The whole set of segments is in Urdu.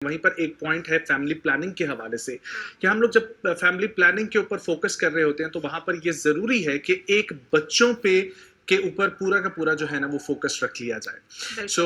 وہیں پر ایک پوائنٹ ہے فیملی پلاننگ کے حوالے سے کہ ہم لوگ جب فیملی پلاننگ کے اوپر فوکس کر رہے ہوتے ہیں تو وہاں پر یہ ضروری ہے کہ ایک بچوں پہ کے اوپر پورا کا پورا جو ہے نا وہ فوکس رکھ لیا جائے. سو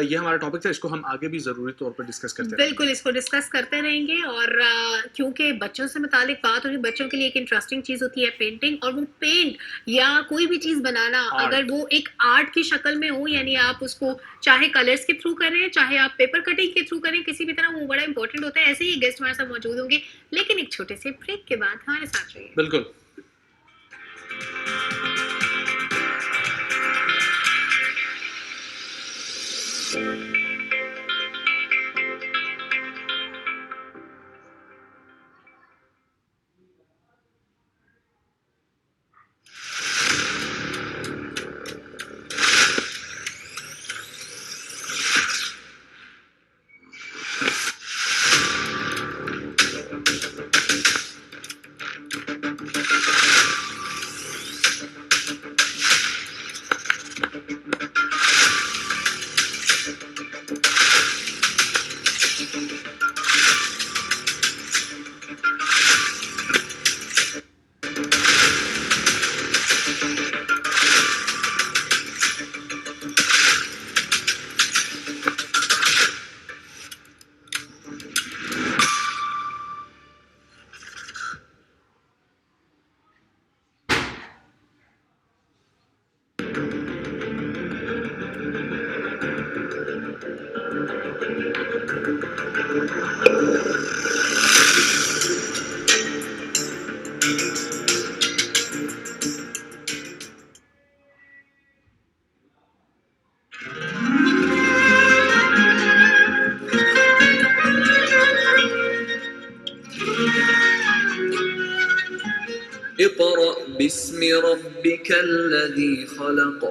یہ ہمارا ٹاپک تھا, اس کو ہم آگے بھی ضروری طور پر ڈسکس کرتے رہیں گے. بالکل اس کو ڈسکس کرتے رہیں گے, اور کیونکہ بچوں سے متعلق بات ہوگی, بچوں کے لیے ایک انٹرسٹنگ چیز ہوتی ہے پینٹنگ, اور وہ پینٹ یا کوئی بھی چیز بنانا اگر وہ ایک آرٹ کی شکل میں ہو, یعنی آپ اس کو چاہے کلرز کے تھرو کریں چاہے آپ پیپر کٹنگ کے تھرو کریں, کسی بھی طرح وہ بڑا امپورٹنٹ ہوتا ہے. ایسے ہی گیسٹ ہمارے ساتھ موجود ہوں گے, لیکن ایک چھوٹے سے بریک کے بعد ہمارے ساتھ رہیے. بالکل. اقرأ باسم ربك الذي خلق.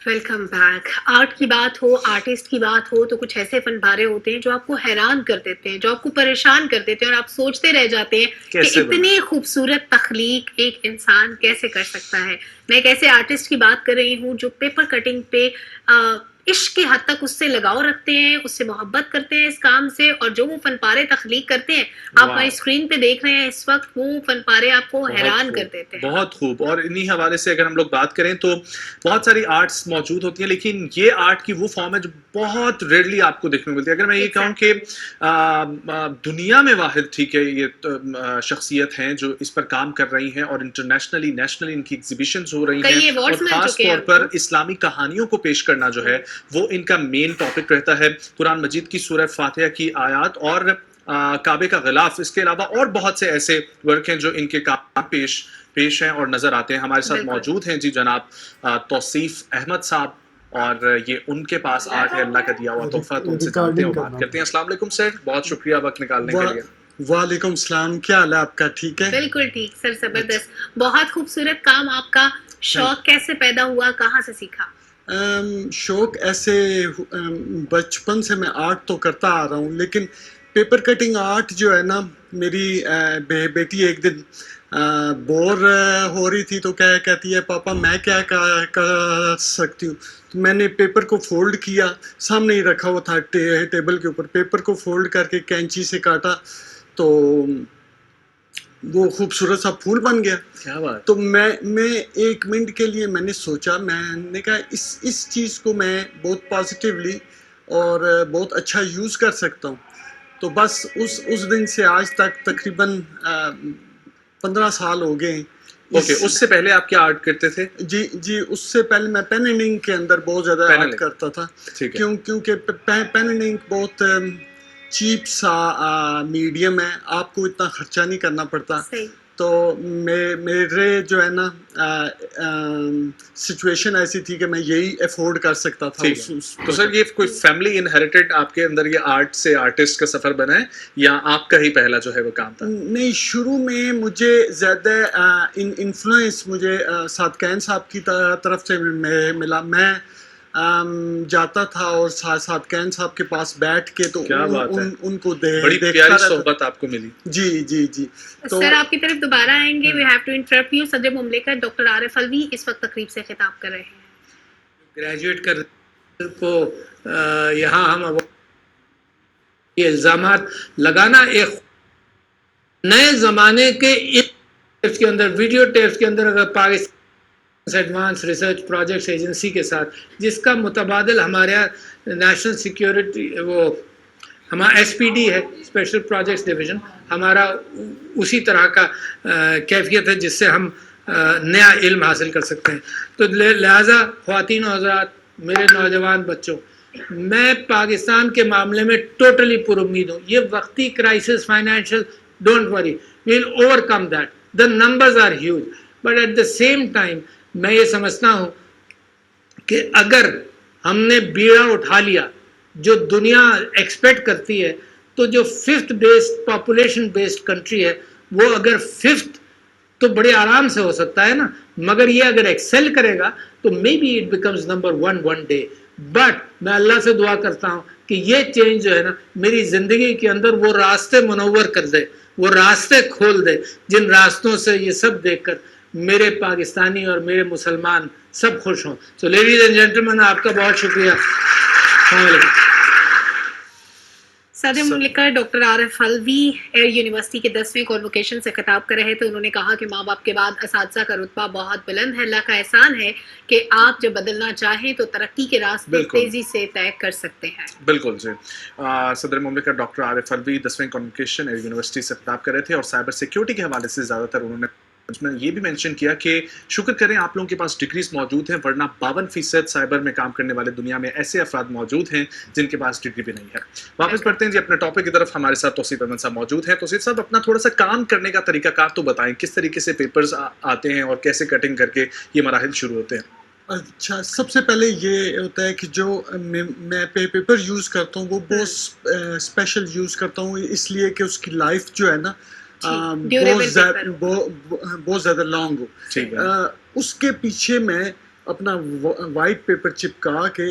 Welcome back. آرٹ کی بات ہو, آرٹسٹ کی بات ہو, تو کچھ ایسے فن پارے ہوتے ہیں جو آپ کو حیران کر دیتے ہیں, جو آپ کو پریشان کر دیتے ہیں, اور آپ سوچتے رہ جاتے ہیں کہ اتنی خوبصورت تخلیق ایک انسان کیسے کر سکتا ہے. میں ایک ایسے آرٹسٹ کی بات کر رہی ہوں جو پیپر کٹنگ پہ عشق کی حد تک اس سے لگاؤ رکھتے ہیں, اس سے محبت کرتے ہیں اس کام سے, اور جو وہ فن پارے تخلیق کرتے ہیں آپ ہماری اسکرین پہ دیکھ رہے ہیں اس وقت, وہ فن پارے آپ کو حیران کر دیتے ہیں. بہت خوب. اور انہی حوالے سے اگر ہم لوگ بات کریں تو بہت ساری آرٹس موجود ہوتی ہیں, لیکن یہ آرٹ کی وہ فارم ہے جو بہت ریئرلی آپ کو دیکھنے کو ملتی ہے. اگر میں یہ کہوں کہ دنیا میں واحد ٹھیک ہے یہ شخصیت ہیں جو اس پر کام کر رہی ہیں, اور انٹرنیشنلی نیشنلی ان کی ایگزیبیشنز ہو رہی ہیں, اور خاص طور پر اسلامی کہانیوں کو پیش کرنا جو ہے وہ ان کا مین ٹاپک رہتا ہے. قرآن مجید کی سورہ فاتحہ کی آیات اور کعبے کا غلاف, اس کے علاوہ اور بہت سے ایسے ورک ہیں جو ان کے کام پیش ہیں اور نظر آتے ہیں. ہمارے ساتھ موجود ہیں جی جناب توصیف احمد صاحب, اور یہ ان کے پاس آرٹ ہے, اللہ کا دیا ہوا تحفہ, تو ان سے جانتے ہیں اور بات کرتے ہیں. السلام علیکم سر, بہت شکریہ وقت نکالنے کے لیے. وعلیکم السلام, کیا حال ہے آپ کا؟ ٹھیک ہے, بالکل ٹھیک سر, زبردست, بہت خوبصورت کام آپ کا. شوق کیسے پیدا ہوا, کہاں سے سیکھا؟ شوق ایسے بچپن سے میں آرٹ تو کرتا آ رہا ہوں, لیکن پیپر کٹنگ آرٹ جو ہے نا, میری بیٹی ایک دن بور ہو رہی تھی تو کہتی ہے پاپا میں کیا کر سکتی ہوں. تو میں نے پیپر کو فولڈ کیا, سامنے ہی رکھا ہوا تھا ٹیبل کے اوپر, پیپر کو فولڈ کر کے کینچی سے کاٹا تو وہ خوبصورت سا پھول بن گیا. کیا بات. تو میں ایک منٹ کے لیے میں نے سوچا, میں نے کہا اس چیز کو میں بہت پازیٹیولی اور بہت اچھا یوز کر سکتا ہوں. تو بس اس دن سے آج تک تقریباً 15 سال ہو گئے. اوکے, اس سے پہلے آپ کیا آرٹ کرتے تھے؟ جی اس سے پہلے میں پین اینڈ انک کے اندر بہت زیادہ آرٹ کرتا تھا, کیونکہ پین اینڈ انک بہت چیپ سا میڈیم ہے, آپ کو اتنا خرچہ نہیں کرنا پڑتا. تو میرے جو ہے نا سچویشن ایسی تھی کہ میں یہی افورڈ کر سکتا تھا. تو سر یہ کوئی فیملی انہیریٹڈ آپ کے اندر یہ آرٹ سے آرٹسٹ کا سفر بنا ہے, یا آپ کا ہی پہلا جو ہے وہ کام تھا؟ نہیں, شروع میں مجھے زیادہ انفلوئنس مجھے صادقین صاحب کی طرف سے ملا. میں جاتا تھا اور ساتھ ساتھ کین صاحب کے پاس بیٹھ کے تو کیا بات ہے، ان کو بڑی دیکھتا پیاری رہتا. صحبت آپ کو ملی. جی جی جی. تو سر آپ کی طرف دوبارہ آئیں گے. We have to interrupt you. صدر مملکت ڈاکٹر عارف الوی اس وقت تقریب سے خطاب کر رہے ہیں. گریجویٹ کر کو یہاں ہم یہ الزامات لگانا ایک نئے زمانے کے ٹیپس کے اندر، ویڈیو ٹیپس کے اندر، اگر Pakistan advance research projects agency کے ساتھ جس کا متبادل ہمارے یہاں نیشنل سیکیورٹی وہ ہمارا ایس پی ڈی ہے، اسپیشل پروجیکٹس ڈویژن، ہمارا اسی طرح کا کیفیت ہے جس سے ہم نیا علم حاصل کر سکتے ہیں. تو لہٰذا خواتین و حضرات، میرے نوجوان بچوں، میں پاکستان کے معاملے میں ٹوٹلی پر امید ہوں. یہ وقتی crisis financial, don't worry, we will overcome that. The numbers are huge, but at the same time میں یہ سمجھتا ہوں کہ اگر ہم نے بیڑا اٹھا لیا جو دنیا ایکسپیکٹ کرتی ہے، تو جو fifth based population based country ہے وہ اگر ففتھ تو بڑے آرام سے ہو سکتا ہے نا، مگر یہ اگر ایکسل کرے گا تو maybe it becomes number one day. But میں اللہ سے دعا کرتا ہوں کہ یہ چینج جو ہے نا میری زندگی کے اندر وہ راستے منور کر دے، وہ راستے کھول دے جن راستوں سے یہ سب دیکھ کر میرے پاکستانی اور میرے مسلمان سب خوش ہوں. سو لیڈیز اینڈ جینٹلمین، آپ کا بہت شکریہ. السلام علیکم. صدر مملکت ڈاکٹر عارف الوی ایئر یونیورسٹی کے 10ویں کانوکیشن سے خطاب کر رہے تھے. انہوں نے کہا کہ ماں باپ کے بعد اساتذہ کا رتبہ بہت بلند ہے. اللہ کا احسان ہے کہ آپ جب بدلنا چاہیں تو ترقی کے راستے تیزی سے طے کر سکتے ہیں. بالکل جی. صدر مملکت ڈاکٹر عارف الوی 10ویں کانوکیشن ایئر یونیورسٹی سے خطاب کر رہے تھے اور سائبر سیکیورٹی کے حوالے سے زیادہ تر انہوں نے یہ بھی مینشن کیا کہ شکر کریں آپ لوگوں کے پاس ڈگریز موجود ہیں، ورنہ 52% سائبر میں کام کرنے والے دنیا میں ایسے افراد موجود ہیں جن کے پاس ڈگری بھی نہیں ہے. واپس پڑھتے ہیں جی اپنے ٹاپک کی طرف. ہمارے ساتھ توصیف احمد صاحب موجود ہیں. توصیف صاحب اپنا تھوڑا سا کام کرنے کا طریقہ کار تو بتائیں، کس طریقے سے پیپرز آتے ہیں اور کیسے کٹنگ کر کے یہ مراحل شروع ہوتے ہیں؟ اچھا، سب سے پہلے یہ ہوتا ہے کہ جو میں پیپر یوز کرتا ہوں وہ بہت اسپیشل یوز کرتا ہوں، اس لیے کہ اس کی لائف جو ہے نا بہت زیادہ لانگ ہو. اس کے پیچھے میں اپنا وائٹ پیپر چپکا کے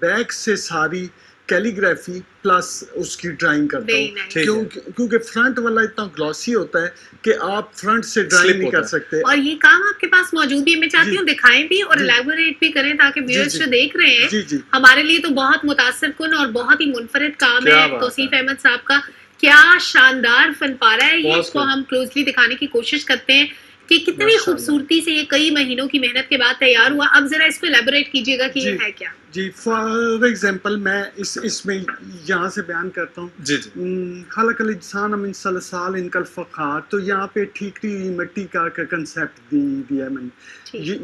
بیک سے ساری کیلیگرافی پلس اس کی ڈرائنگ کرتا ہوں، کیونکہ فرنٹ والا اتنا گلوسی ہوتا ہے کہ آپ فرنٹ سے ڈرائنگ نہیں کر سکتے. اور یہ کام آپ کے پاس موجود بھی ہے، میں چاہتی ہوں دکھائیں بھی اور الیبوریٹ بھی کریں تاکہ ویورز جو دیکھ رہے ہیں ہمارے لیے تو بہت متاثر کن اور بہت ہی منفرد کام ہے توصیف احمد صاحب کا. کیا شاندار فن پارہ ہے یہ، اس کو ہم کلوزلی دکھانے کی کوشش کرتے ہیں کہ کتنی خوبصورتی سے یہ کئی مہینوں کی محنت کے بعد تیار ہوا. اب ذرا اس کو ایلیبوریٹ کیجیے گا کہ یہ ہے کیا. جی فار ایگزامپل میں اس میں یہاں سے بیان کرتا ہوں. جی خلق الانسان من صلصال کالفخار، تو یہاں پہ ٹھیکری مٹی کا کنسیپٹ دیا ہے میں نے.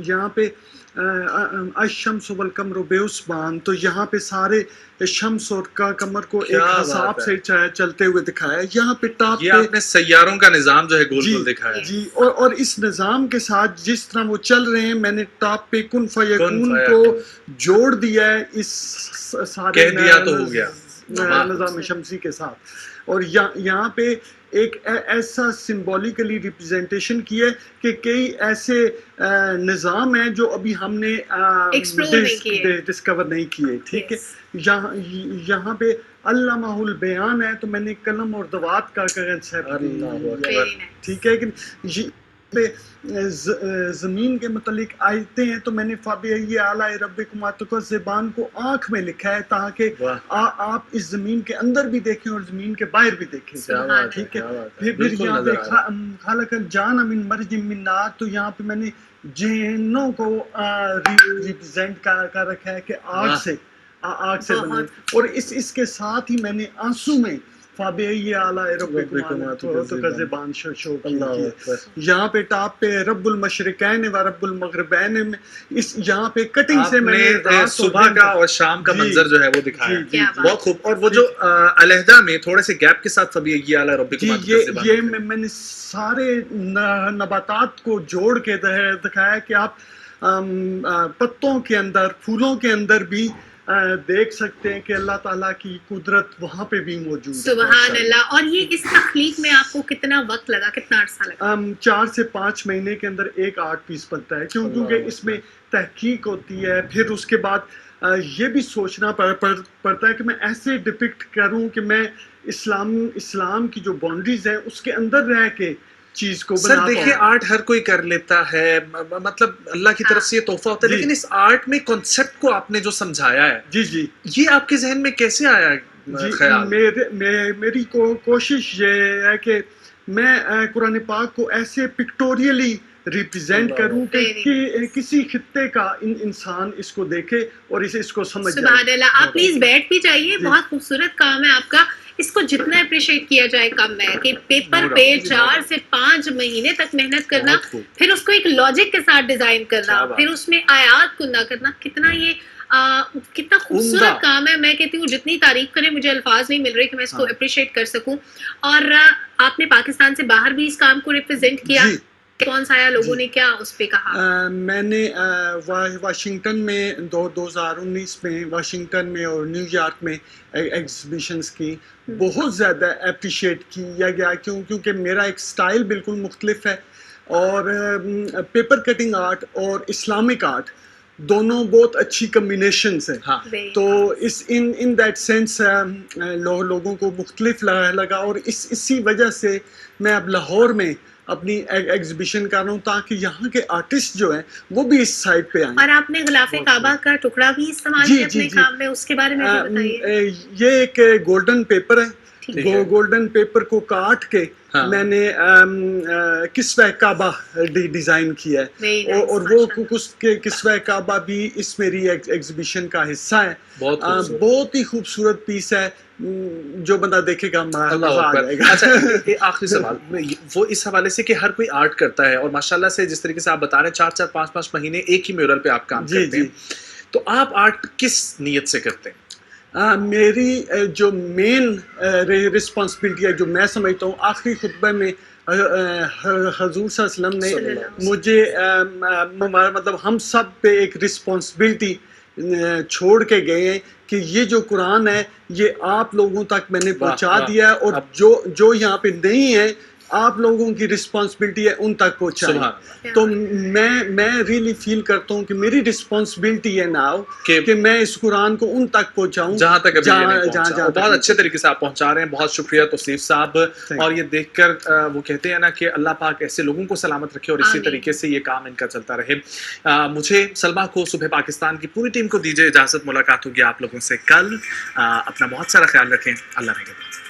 یہاں پہ الشمس والقمر بحسبان، تو یہاں پہ سارے شمس اور قمر کو ایک حساب سے چلتے ہوئے دکھایا ہے. یہاں پہ ٹاپ پہ آپ نے سیاروں کا نظام جو ہے گول گول دکھایا ہے. جی اور اس نظام کے ساتھ جس طرح وہ چل رہے ہیں، میں نے ٹاپ پہ کن فیکون کو جوڑ دیا ہے اس سارے نظام شمسی کے ساتھ. اور یہاں پہ ایک ایسا سمبولیکلی ریپرزینٹیشن کی ہے کہ کئی ایسے نظام ہیں جو ابھی ہم نے ڈسکور نہیں کیے. ٹھیک ہے، یہاں پہ علامہ البیان ہے، تو میں نے قلم اور دوات کا کنسیپٹ. ٹھیک ہے کہ زمین کے متعلق آیتیں ہیں، تو میں نے فَبِأَيِّ آلَاءِ رَبِّكُمَا تُكَذِّبَانِ کو آنکھ میں لکھا ہے تاکہ آپ اس زمین کے اندر بھی دیکھیں اور زمین کے باہر بھی دیکھیں. ٹھیک ہے، پھر یہاں پہ خَلَقَ الْجَانَّ مِن مَرْجٍ مِّن نَارٍ، تو یہاں پہ میں نے جنوں کو ریپرزینٹ کر رکھا ہے کہ آگ سے بنے. اور اس کے ساتھ ہی میں نے آنسو میں فَبِأَيِّ آلَاءِ رَبِّكُمَا تُكَذِّبَانِ شو کی. یہاں پہ ٹاپ پہ رب المشرقین و رب المغربین میں یہاں پہ کٹنگ سے میں نے صبح کا اور شام کا منظر جو ہے وہ دکھایا. بہت خوب. اور وہ جو علیحدہ میں تھوڑے سے گیپ کے ساتھ فَبِأَيِّ آلَاءِ رَبِّكُمَا تُكَذِّبَانِ، یہ میں نے سارے نباتات کو جوڑ کے دکھایا کہ آپ پتوں کے اندر، پھولوں کے اندر بھی دیکھ سکتے ہیں کہ اللہ تعالیٰ کی قدرت وہاں پہ بھی موجود ہے. سبحان اللہ. اور یہ اس تخلیق میں آپ کو کتنا وقت لگا, کتنا عرصہ لگا؟ 4 سے 5 مہینے کے اندر ایک آرٹ پیس بنتا ہے, کیونکہ اس میں تحقیق ہوتی ہے. پھر اس کے بعد یہ بھی سوچنا پڑتا ہے کہ میں ایسے ڈپکٹ کروں کہ میں اسلام کی جو باؤنڈریز ہیں اس کے اندر رہ کے چیز کو بنا. سر دیکھیں آرٹ ہر کوئی کر لیتا ہے, مطلب اللہ کی طرف سے یہ تحفہ ہوتا ہے, لیکن اس آرٹ میں کنسپٹ کو آپ نے جو سمجھایا ہے, جی یہ آپ کے ذہن میں کیسے آیا خیال؟ میری کوشش یہ ہے کہ میں قرآن پاک کو ایسے پکٹوریلی ریپرزینٹ کروں کہ کسی خطے کا انسان اس کو دیکھے اور اس کو سمجھ جائے. سبحان اللہ. آپ پلیز بیٹھ بھی جائیے, بہت خوبصورت کام ہے آپ کا. اس کو جتنا اپریشیٹ کیا جائے کم ہے کہ پیپر پہ 4 سے 5 مہینے تک محنت کرنا, پھر اس کو ایک لاجک کے ساتھ ڈیزائن کرنا, پھر اس میں آیات کو نہ کرنا, کتنا خوبصورت کام ہے. میں کہتی ہوں جتنی تعریف کریں مجھے الفاظ نہیں مل رہے کہ میں اس کو اپریشیٹ کر سکوں. اور آپ نے پاکستان سے باہر بھی اس کام کو ریپرزینٹ کیا, کون سا آیا, لوگوں نے کیا اس پہ کہا؟ میں نے واشنگٹن میں 2019 میں واشنگٹن میں اور نیو یارک میں ایگزیبیشنز کی, بہت زیادہ اپریشیٹ کیا گیا کیونکہ میرا ایک سٹائل بالکل مختلف ہے, اور پیپر کٹنگ آرٹ اور اسلامک آرٹ دونوں بہت اچھی کمبینیشنز ہیں. تو ان دیٹ سینس لوگوں کو مختلف لگا, اور اسی وجہ سے میں اب لاہور میں اپنی ایگزیبیشن کر رہا ہوں تاکہ یہاں کے آرٹسٹ جو ہیں وہ بھی اس سائٹ پہ آئیں. اور آپ نے غلاف کعبہ کا ٹکڑا بھی استعمال کیا اپنے کام میں, اس کے بارے میں بتائیے. یہ ایک گولڈن پیپر ہے, گولڈن پیپر کو کاٹ کے میں نے کسوہ کعبہ ڈیزائن کیا ہے, اور وہ کسوہ کعبہ بھی اس میری ایگزیبیشن کا حصہ ہے. بہت ہی خوبصورت پیس ہے, جو بندہ دیکھے گا مزہ آ جائے گا. اچھا آخری سوال وہ اس حوالے سے کہ ہر کوئی آرٹ کرتا ہے, اور ماشاءاللہ سے جس طریقے سے آپ بتا رہے ہیں 4 5 مہینے ایک ہی میورل پہ آپ کام کرتے ہیں, تو آپ آرٹ کس نیت سے کرتے ہیں؟ میری جو مین رسپانسبلٹی ہے, جو میں سمجھتا ہوں, آخری خطبہ میں حضور صلی اللہ علیہ وسلم نے مجھے مطلب ہم سب پہ ایک رسپانسبلٹی چھوڑ کے گئے ہیں کہ یہ جو قرآن ہے یہ آپ لوگوں تک میں نے پہنچا دیا ہے, اور جو یہاں پہ نہیں ہے آپ لوگوں کی رسپانسبلٹی ہے ان تک پہنچائیں. تو میں ریئلی فیل کرتا ہوں کہ میری رسپانسبلٹی ہے ناؤ کہ میں اس قرآن کو ان تک پہنچاؤں جہاں تک ابھی نہیں پہنچا. بہت اچھے طریقے سے آپ پہنچا رہے ہیں, بہت شکریہ توصیف صاحب. اور یہ دیکھ کر وہ کہتے ہیں نا کہ اللہ پاک ایسے لوگوں کو سلامت رکھے اور اسی طریقے سے یہ کام ان کا چلتا رہے. مجھے سلمہ کو, صبح پاکستان کی پوری ٹیم کو دیجیے اجازت. ملاقات ہوگی آپ لوگوں سے کل. اپنا بہت سارا خیال رکھیں. اللہ نگہبان.